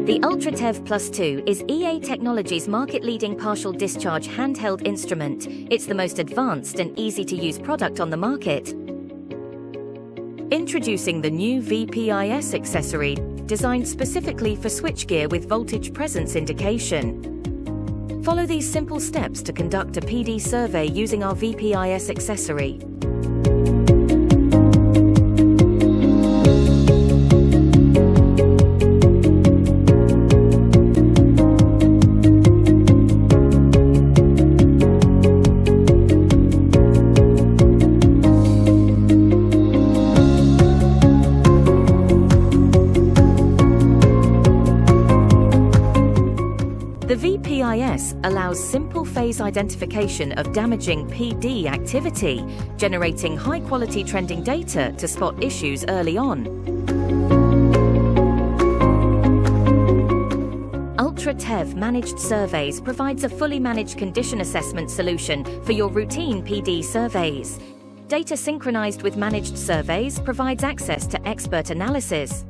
The UltraTEV Plus 2 is EA Technology's market-leading partial discharge handheld instrument. It's the most advanced and easy-to-use product on the market. Introducing the new VPIS accessory, designed specifically for switchgear with voltage presence indication. Follow these simple steps to conduct a PD survey using our VPIS accessory. The VPIS allows simple phase identification of damaging PD activity, generating high-quality trending data to spot issues early on. UltraTEV Managed Surveys provides a fully managed condition assessment solution for your routine PD surveys. Data synchronized with managed surveys provides access to expert analysis.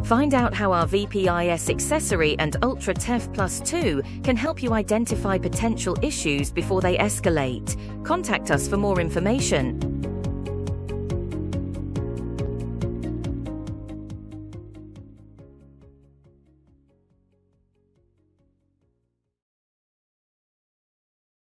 Find out how our VPIS accessory and UltraTEV Plus 2 can help you identify potential issues before they escalate. Contact us for more information.